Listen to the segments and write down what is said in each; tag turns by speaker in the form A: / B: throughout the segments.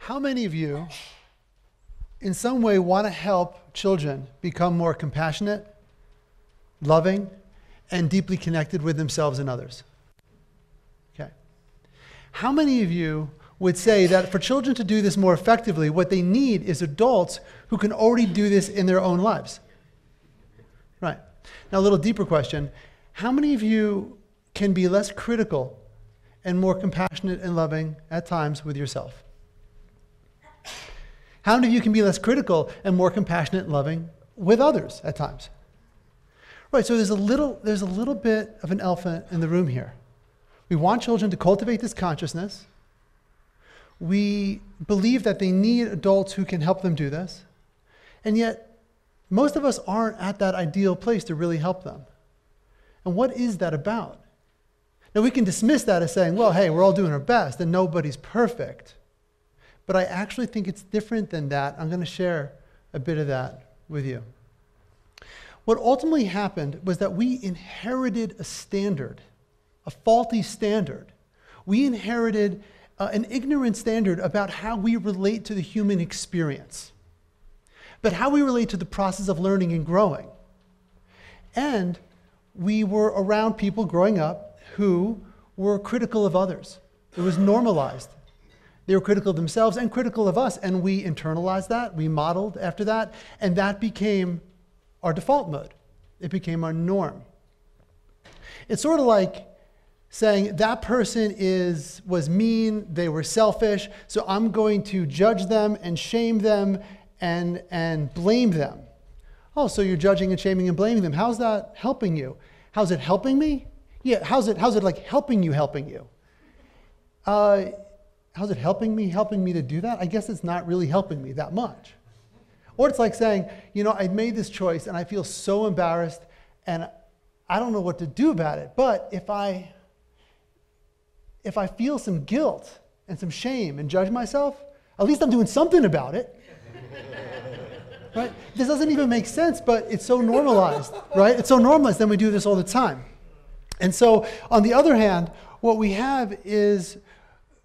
A: How many of you, in some way, want to help children become more compassionate, loving, and deeply connected with themselves and others? Okay. How many of you would say that for children to do this more effectively, what they need is adults who can already do this in their own lives? Right. Now, a little deeper question. How many of you can be less critical and more compassionate and loving at times with yourself? How many of you can be less critical and more compassionate and loving with others at times? Right, so there's a little bit of an elephant in the room here. We want children to cultivate this consciousness. We believe that they need adults who can help them do this. And yet, most of us aren't at that ideal place to really help them. And what is that about? Now, we can dismiss that as saying, well, hey, we're all doing our best and nobody's perfect. But I actually think it's different than that. I'm going to share a bit of that with you. What ultimately happened was that we inherited a standard, a faulty standard. We inherited an ignorant standard about how we relate to the human experience, but how we relate to the process of learning and growing. And we were around people growing up who were critical of others. It was normalized. They were critical of themselves and critical of us, and we internalized that, we modeled after that, and that became our default mode. It became our norm. It's sort of like saying that person was mean, they were selfish, so I'm going to judge them and shame them and blame them. Oh, so you're judging and shaming and blaming them. How's that helping you? How's it helping me? Yeah, how's it like helping you? How's it helping me to do that? I guess it's not really helping me that much. Or it's like saying, I made this choice and I feel so embarrassed and I don't know what to do about it. But if I feel some guilt and some shame and judge myself, at least I'm doing something about it. Right? This doesn't even make sense, but it's so normalized, right? It's so normalized, then we do this all the time. And so, on the other hand, what we have is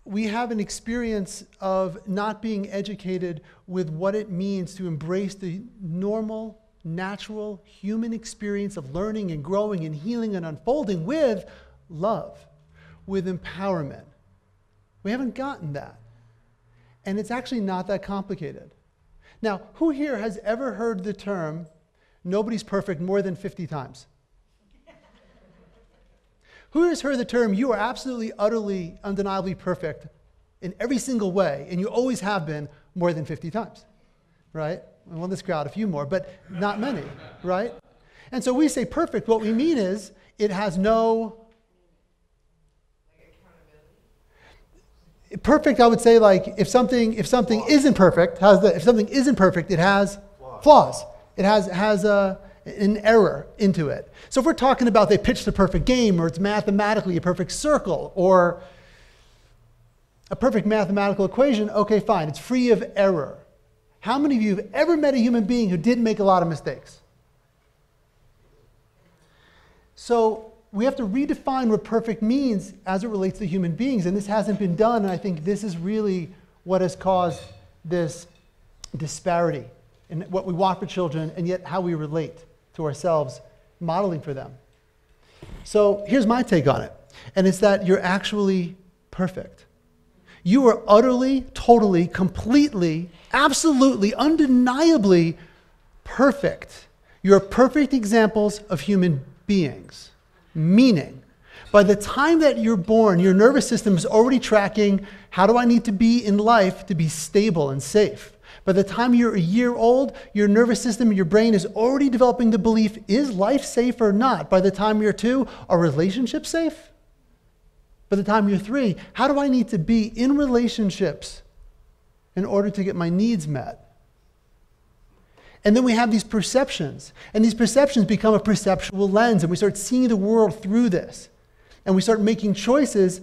A: we have an experience of not being educated with what it means to embrace the normal, natural human experience of learning and growing and healing and unfolding with love, with empowerment. We haven't gotten that. And it's actually not that complicated. Now, who here has ever heard the term, nobody's perfect, more than 50 times? Who has heard the term, you are absolutely, utterly, undeniably perfect in every single way, and you always have been more than 50 times, right? Well, in this crowd, a few more, but not many, right? And so we say perfect, what we mean is it has no... Perfect, I would say, like, if something isn't perfect, if something isn't perfect, it has flaws. It has an error into it. So if we're talking about they pitched a perfect game, or it's mathematically a perfect circle, or a perfect mathematical equation, okay, fine, it's free of error. How many of you have ever met a human being who didn't make a lot of mistakes? So we have to redefine what perfect means as it relates to human beings, and this hasn't been done, and I think this is really what has caused this disparity in what we want for children and yet how we relate to ourselves, modeling for them. So here's my take on it, and it's that you're actually perfect. You are utterly, totally, completely, absolutely, undeniably perfect. You're perfect examples of human beings. Meaning, by the time that you're born, your nervous system is already tracking, how do I need to be in life to be stable and safe? By the time you're a year old, your nervous system, your brain is already developing the belief, is life safe or not? By the time you're 2, are relationships safe? By the time you're 3, how do I need to be in relationships in order to get my needs met? And then we have these perceptions, and these perceptions become a perceptual lens, and we start seeing the world through this. And we start making choices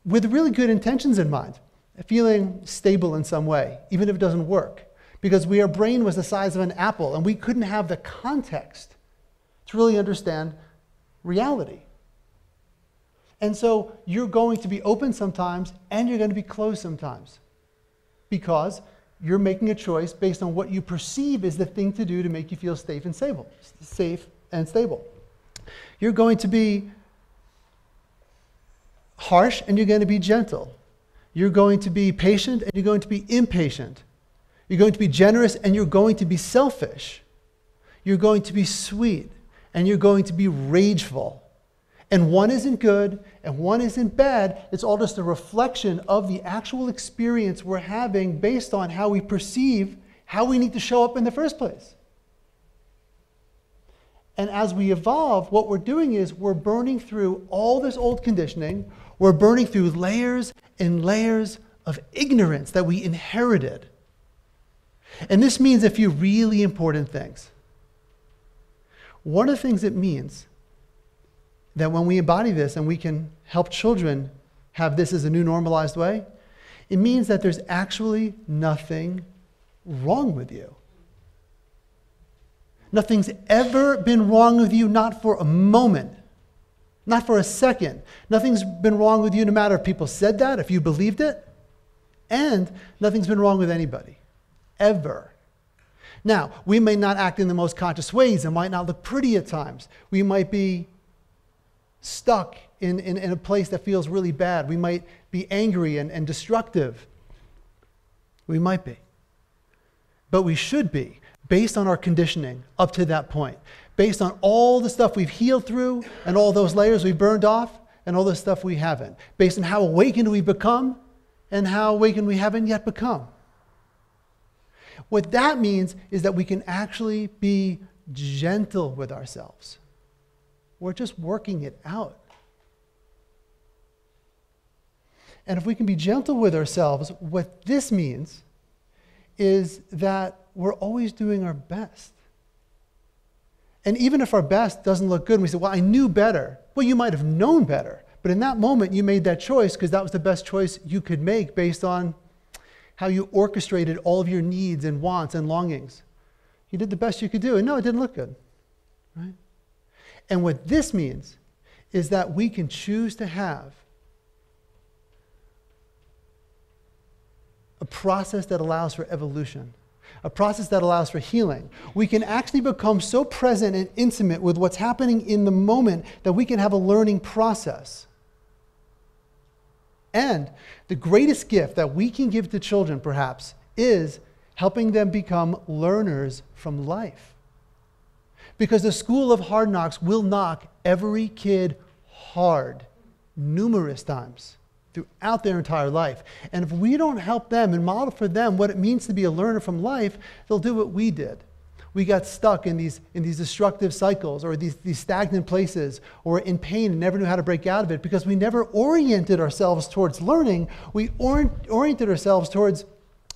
A: with really good intentions in mind, feeling stable in some way, even if it doesn't work. Because our brain was the size of an apple, and we couldn't have the context to really understand reality. And so you're going to be open sometimes, and you're going to be closed sometimes. because you're making a choice based on what you perceive is the thing to do to make you feel safe and stable. You're going to be harsh and you're going to be gentle. You're going to be patient and you're going to be impatient. You're going to be generous and you're going to be selfish. You're going to be sweet and you're going to be rageful. And one isn't good and one isn't bad. It's all just a reflection of the actual experience we're having based on how we perceive how we need to show up in the first place. And as we evolve, what we're doing is we're burning through all this old conditioning. We're burning through layers and layers of ignorance that we inherited. And this means a few really important things. One of the things it means that when we embody this and we can help children have this as a new normalized way, it means that there's actually nothing wrong with you. Nothing's ever been wrong with you, not for a moment, not for a second. Nothing's been wrong with you no matter if people said that, if you believed it, and nothing's been wrong with anybody, ever. Now, we may not act in the most conscious ways. It might not look pretty at times. We might be stuck in a place that feels really bad. We might be angry and destructive. We might be. But we should be, based on our conditioning up to that point, based on all the stuff we've healed through and all those layers we've burned off and all the stuff we haven't, based on how awakened we've become and how awakened we haven't yet become. What that means is that we can actually be gentle with ourselves. We're just working it out. And if we can be gentle with ourselves, what this means is that we're always doing our best. And even if our best doesn't look good, and we say, well, I knew better. Well, you might have known better. But in that moment, you made that choice because that was the best choice you could make based on how you orchestrated all of your needs and wants and longings. You did the best you could do. And no, it didn't look good. Right? And what this means is that we can choose to have a process that allows for evolution, a process that allows for healing. We can actually become so present and intimate with what's happening in the moment that we can have a learning process. And the greatest gift that we can give to children, perhaps, is helping them become learners from life. Because the school of hard knocks will knock every kid hard, numerous times, throughout their entire life. And if we don't help them and model for them what it means to be a learner from life, they'll do what we did. We got stuck in these destructive cycles or these stagnant places or in pain and never knew how to break out of it because we never oriented ourselves towards learning. We oriented ourselves towards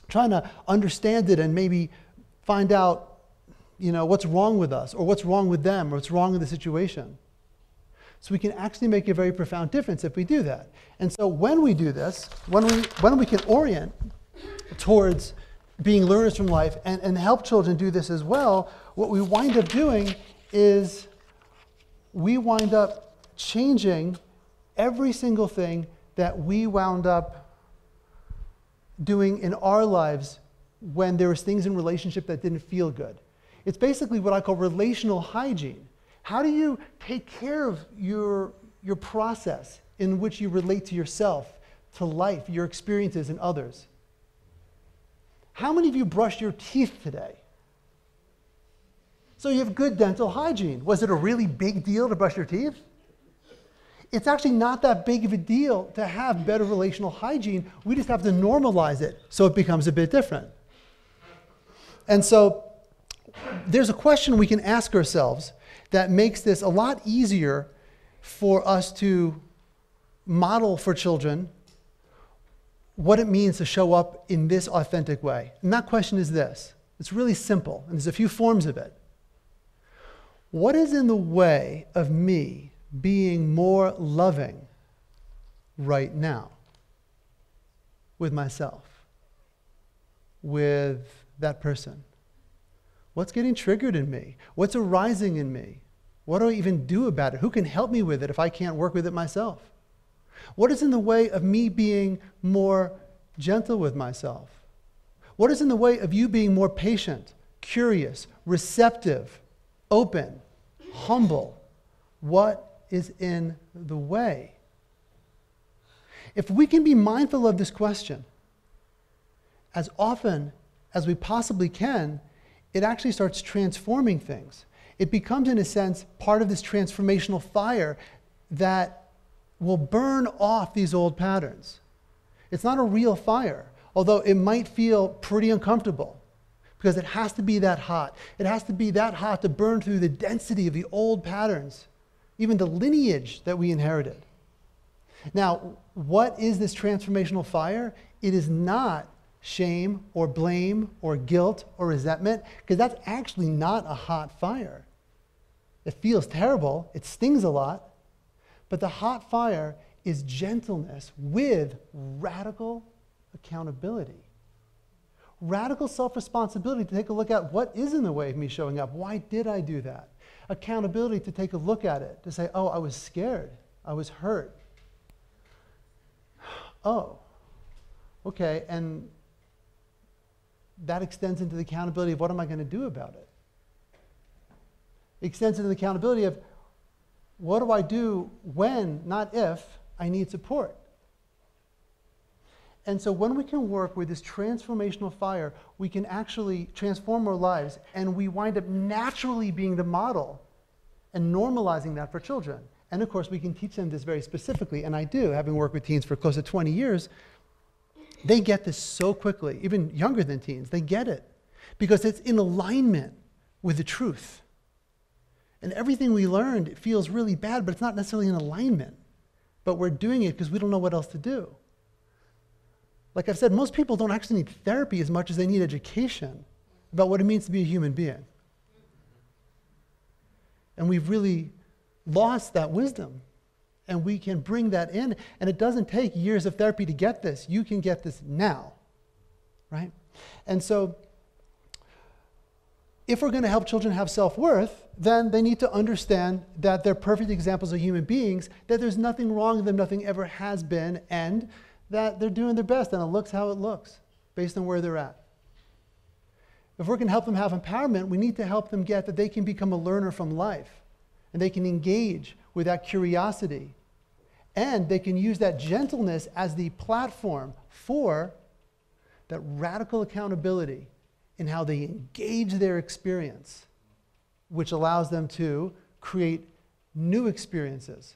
A: trying to understand it and maybe find out what's wrong with us or what's wrong with them or what's wrong with the situation. So we can actually make a very profound difference if we do that. And so when we do this, when we can orient towards being learners from life and help children do this as well, what we wind up doing is we wind up changing every single thing that we wound up doing in our lives when there was things in relationship that didn't feel good. It's basically what I call relational hygiene. How do you take care of your process in which you relate to yourself, to life, your experiences, and others? How many of you brushed your teeth today? So you have good dental hygiene. Was it a really big deal to brush your teeth? It's actually not that big of a deal to have better relational hygiene. We just have to normalize it so it becomes a bit different. And so there's a question we can ask ourselves that makes this a lot easier for us to model for children what it means to show up in this authentic way. And that question is this. It's really simple, and there's a few forms of it. What is in the way of me being more loving right now with myself, with that person? What's getting triggered in me? What's arising in me? What do I even do about it? Who can help me with it if I can't work with it myself? What is in the way of me being more gentle with myself, What is in the way of you being more patient, curious, receptive, open, humble? What is in the way? If we can be mindful of this question as often as we possibly can, it actually starts transforming things. It becomes, in a sense, part of this transformational fire that will burn off these old patterns. It's not a real fire, although it might feel pretty uncomfortable because it has to be that hot. It has to be that hot to burn through the density of the old patterns, even the lineage that we inherited. Now, what is this transformational fire? It is not shame or blame or guilt or resentment, because that's actually not a hot fire. It feels terrible, it stings a lot, but the hot fire is gentleness with radical accountability. Radical self-responsibility to take a look at what is in the way of me showing up. Why did I do that? Accountability to take a look at it, to say, oh, I was scared, I was hurt. Oh, okay, and that extends into the accountability of what am I going to do about it? It extends into the accountability of what do I do when, not if, I need support. And so when we can work with this transformational fire, we can actually transform our lives, and we wind up naturally being the model and normalizing that for children. And of course, we can teach them this very specifically, and I do, having worked with teens for close to 20 years. They get this so quickly, even younger than teens. They get it because it's in alignment with the truth. And everything we learned feels really bad, but it's not necessarily in alignment. But we're doing it because we don't know what else to do. Like I've said, most people don't actually need therapy as much as they need education about what it means to be a human being. And we've really lost that wisdom. And we can bring that in, and it doesn't take years of therapy to get this. You can get this now, right? And so if we're going to help children have self-worth, then they need to understand that they're perfect examples of human beings, that there's nothing wrong with them, nothing ever has been, and that they're doing their best, and it looks how it looks, based on where they're at. If we're going to help them have empowerment, we need to help them get that they can become a learner from life, and they can engage with that curiosity, and they can use that gentleness as the platform for that radical accountability in how they engage their experience, which allows them to create new experiences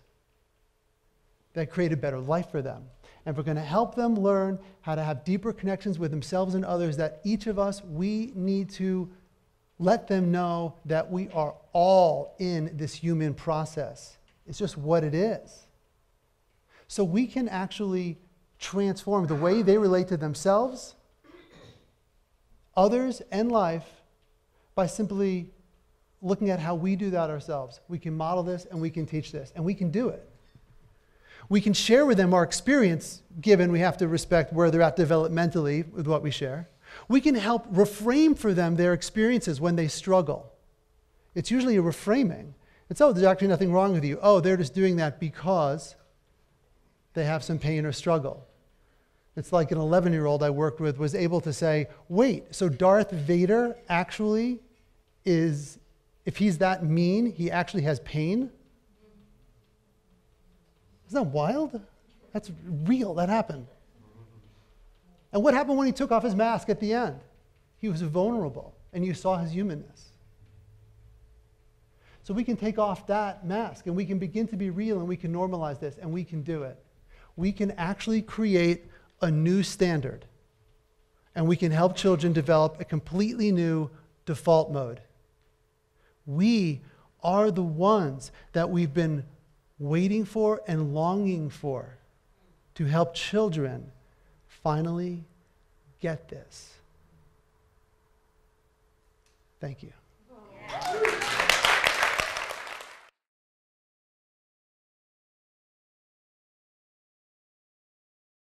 A: that create a better life for them. And if we're going to help them learn how to have deeper connections with themselves and others, that each of us, we need to let them know that we are all in this human process. It's just what it is. So we can actually transform the way they relate to themselves, others, and life by simply looking at how we do that ourselves. We can model this and we can teach this, and we can do it. We can share with them our experience, given we have to respect where they're at developmentally with what we share. We can help reframe for them their experiences when they struggle. It's usually a reframing. It's, oh, there's actually nothing wrong with you. Oh, they're just doing that because they have some pain or struggle. It's like an 11-year-old I worked with was able to say, wait, so Darth Vader actually is, if he's that mean, he actually has pain? Isn't that wild? That's real, that happened. And what happened when he took off his mask at the end? He was vulnerable, and you saw his humanness. So we can take off that mask, and we can begin to be real, and we can normalize this, and we can do it. We can actually create a new standard, and we can help children develop a completely new default mode. We are the ones that we've been waiting for and longing for to help children finally get this. Thank you.